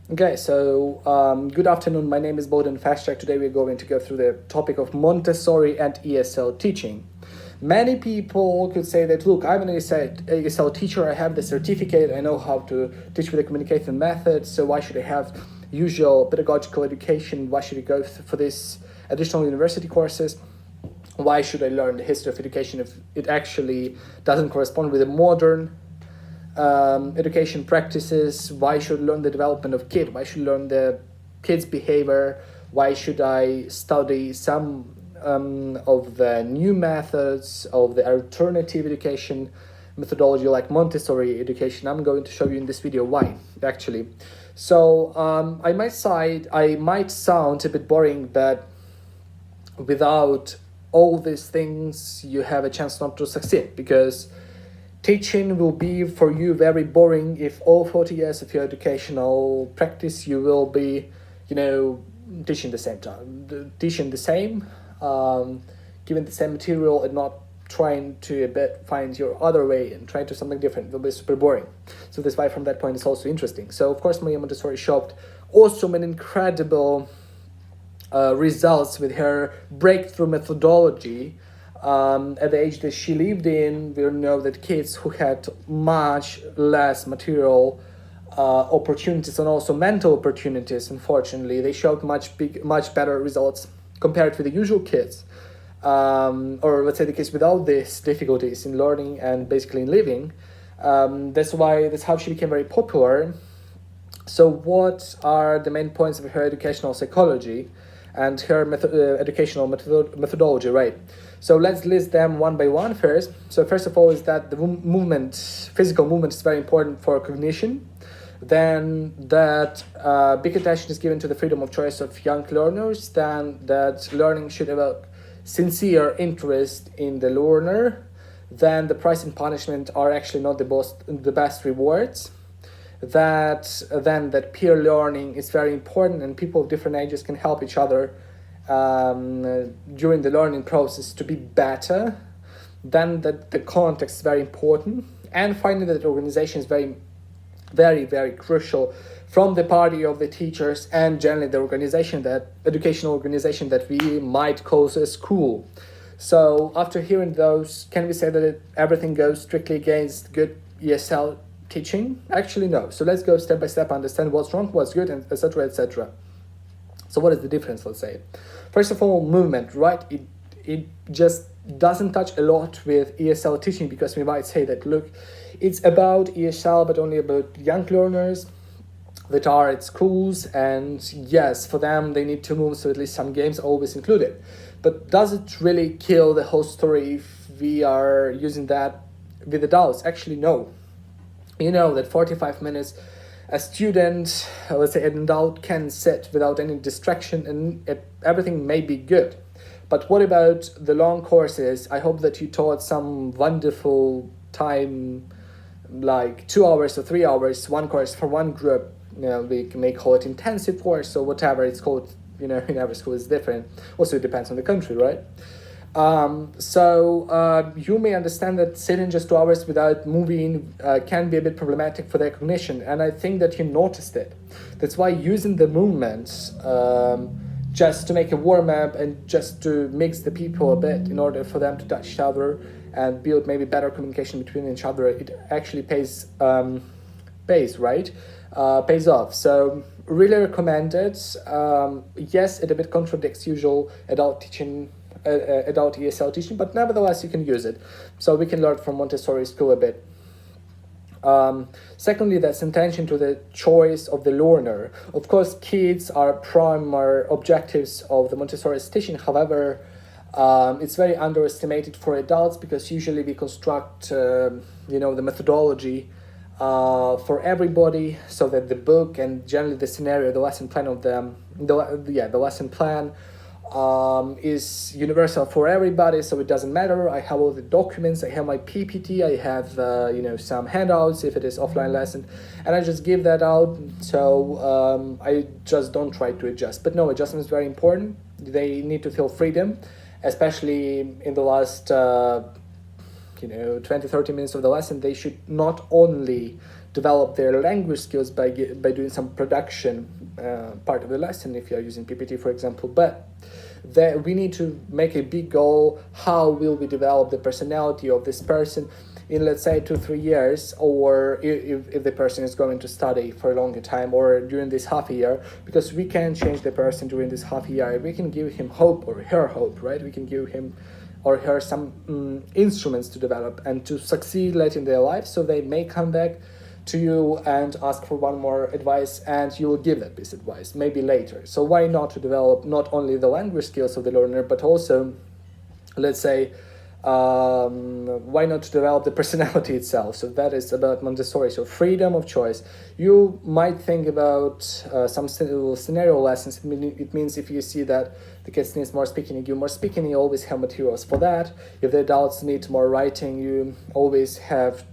Okay, so good afternoon. My name is Boden Fasttrack. Today we're going to go through the topic of Montessori and ESL teaching. Many people could say that, look, I'm an ESL teacher, I have the certificate, I know how to teach with the communication method, so why should I have usual pedagogical education? Why should I go for this additional university courses? Why should I learn the history of education if it actually doesn't correspond with the modern education practices? Why should I learn the development of kid? Why should I learn the kids' behavior? Why should I study some of the new methods of the alternative education methodology like Montessori education? I'm going to show you in this video why, actually. So I might sound a bit boring, but without all these things, you have a chance not to succeed, because teaching will be for you very boring if all 40 years of your educational practice you will be, teaching the same time, teaching the same, giving the same material and not trying to a bit find your other way and trying to something different. It will be super boring. So that's why from that point it's also interesting. So of course Maria Montessori showed awesome and incredible results with her breakthrough methodology. At the age that she lived in, we know that kids who had much less material opportunities and also mental opportunities, unfortunately, they showed much better results compared with the usual kids, or let's say the kids without these difficulties in learning and basically in living. That's how she became very popular. So what are the main points of her educational psychology and her educational methodology, right? So let's list them one by one first. So first of all is that the physical movement is very important for cognition. Then that big attention is given to the freedom of choice of young learners. Then that learning should evoke sincere interest in the learner. Then the prize and punishment are actually not the best rewards. That peer learning is very important, and people of different ages can help each other during the learning process to be better. Then that the context is very important, and finally that the organization is very, very, very crucial from the party of the teachers and generally the educational organization that we might call a school. So after hearing those, can we say that everything goes strictly against good ESL teaching? Actually, no. So let's go step by step, understand what's wrong, what's good, and etc., etc. So what is the difference, let's say? First of all, movement, right? It just doesn't touch a lot with ESL teaching, because we might say that, look, it's about ESL, but only about young learners that are at schools, and yes, for them, they need to move, so at least some games are always included. But does it really kill the whole story if we are using that with adults? Actually, no. You know that 45 minutes a student, let's say an adult, can sit without any distraction and everything may be good. But what about the long courses? I hope that you taught some wonderful time, like 2 hours or 3 hours, one course for one group. We may call it intensive course or whatever it's called. In every school is different. Also, it depends on the country, right? So you may understand that sitting just 2 hours without moving can be a bit problematic for their cognition, and I think that you noticed it. That's why using the movements just to make a warm-up and just to mix the people a bit in order for them to touch each other and build maybe better communication between each other, it actually pays right? Pays off. So really recommended. Yes, it a bit contradicts usual adult ESL teaching, but nevertheless you can use it. So we can learn from Montessori school a bit. Secondly, that's attention to the choice of the learner. Of course, kids are primary objectives of the Montessori teaching. However, it's very underestimated for adults, because usually we construct, the methodology for everybody, so that the book and generally the scenario, the lesson plan of the lesson plan is universal for everybody, so it doesn't matter. I have all the documents, I have my PPT, I have some handouts if it is offline lesson, and I just give that out. So I just don't try to adjust. But no, adjustment is very important. They need to feel freedom, especially in the last 20-30 minutes of the lesson. They should not only develop their language skills by doing some production part of the lesson if you are using PPT, for example. But that we need to make a big goal. How will we develop the personality of this person in, let's say, 2-3 years, or if the person is going to study for a longer time, or during this half a year, because we can change the person during this half a year. We can give him hope, or her hope, right? We can give him or her some instruments to develop and to succeed later in their life, so they may come back to you and ask for one more advice, and you will give that piece of advice maybe later. So why not to develop not only the language skills of the learner, but also, let's say, why not to develop the personality itself? So that is about Montessori. So freedom of choice. You might think about some scenario lessons. It means if you see that the kids needs more speaking, you give more speaking, you always have materials for that. If the adults need more writing, you always have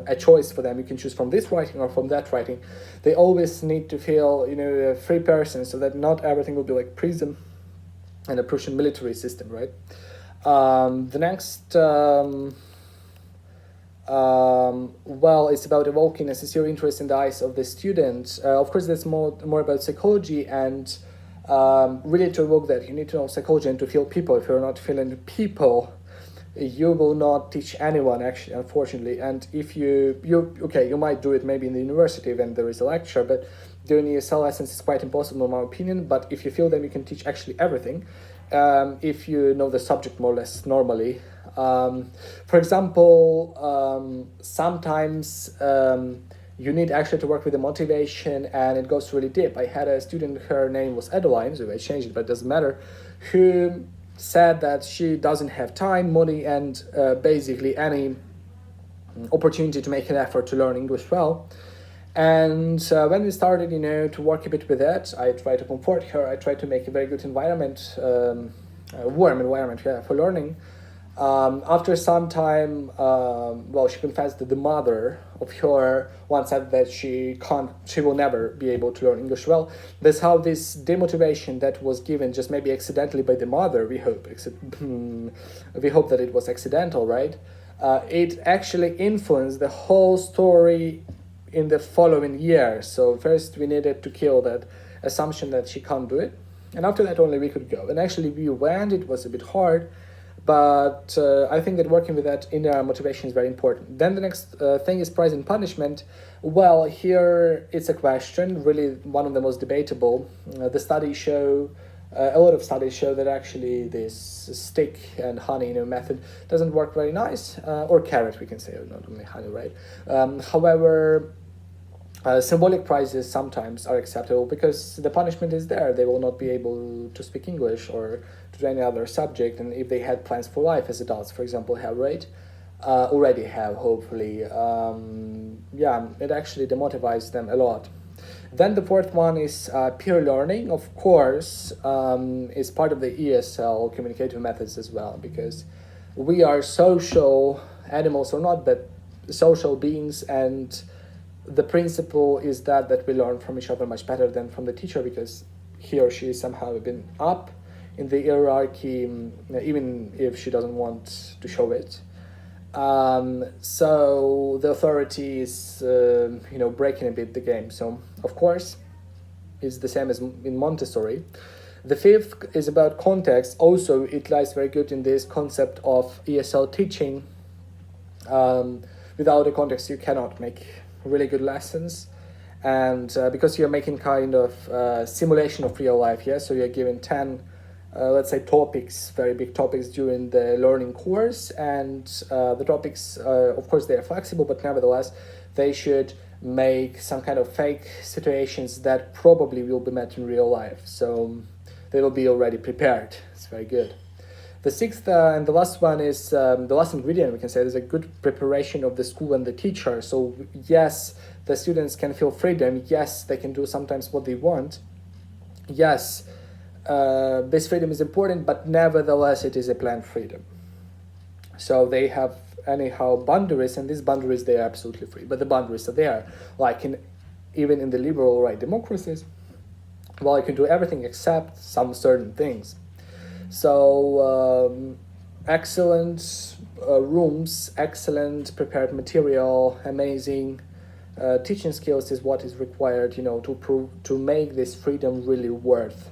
a choice for them. You can choose from this writing or from that writing. They always need to feel, a free person, so that not everything will be like prison and a Prussian military system, right? The next, it's about evoking a sincere interest in the eyes of the student. Of course, that's more about psychology, and really to evoke that, you need to know psychology and to feel people. If you're not feeling people, you will not teach anyone, actually, unfortunately. And if you might do it maybe in the university when there is a lecture, but during ESL lessons it's quite impossible in my opinion. But if you feel them, you can teach actually everything, if you know the subject more or less normally. For example, sometimes you need actually to work with the motivation, and it goes really deep. I had a student, her name was Adeline, so I changed it, but it doesn't matter, who said that she doesn't have time, money, and basically any opportunity to make an effort to learn English well. And when we started, to work a bit with that, I tried to comfort her. I tried to make a very good environment, a warm environment, for learning. After some time, she confessed that the mother of her once said that she will never be able to learn English well. That's how this demotivation that was given just maybe accidentally by the mother, we hope that it was accidental, right? It actually influenced the whole story in the following year. So first we needed to kill that assumption that she can't do it, and after that only we could go. And actually we went. It was a bit hard, but I think that working with that inner motivation is very important. Then the next thing is prize and punishment. Well, here it's a question, really one of the most debatable. The studies show, a lot of studies show that actually this stick and honey method doesn't work very nice, or carrot we can say, not only honey, right? However, symbolic prizes sometimes are acceptable because the punishment is there. They will not be able to speak English or to do any other subject, and if they had plans for life as adults, for example, have, right? Already have, hopefully. It actually demotivates them a lot. Then the fourth one is peer learning. Of course, is part of the ESL communicative methods as well, because we are social animals or not, but social beings, and the principle is that we learn from each other much better than from the teacher, because he or she somehow been up in the hierarchy, even if she doesn't want to show it. So the authority is, breaking a bit the game. So, of course, it's the same as in Montessori. The fifth is about context. Also, it lies very good in this concept of ESL teaching. Without a context, you cannot make really good lessons. And because you're making kind of simulation of real life, so you're given 10 let's say topics, very big topics during the learning course, and the topics, of course, they are flexible, but nevertheless they should make some kind of fake situations that probably will be met in real life, so they will be already prepared. It's very good. The sixth and the last one is the last ingredient, we can say, there's a good preparation of the school and the teacher. So yes, the students can feel freedom. Yes, they can do sometimes what they want. Yes, this freedom is important, but nevertheless it is a planned freedom. So they have anyhow boundaries, and these boundaries, they are absolutely free, but the boundaries are there, like even in the liberal right democracies. Well, you can do everything except some certain things. So excellent rooms, excellent prepared material, amazing teaching skills is what is required, to make this freedom really worth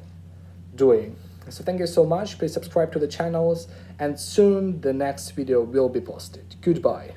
doing. So thank you so much. Please subscribe to the channels, and soon the next video will be posted. Goodbye.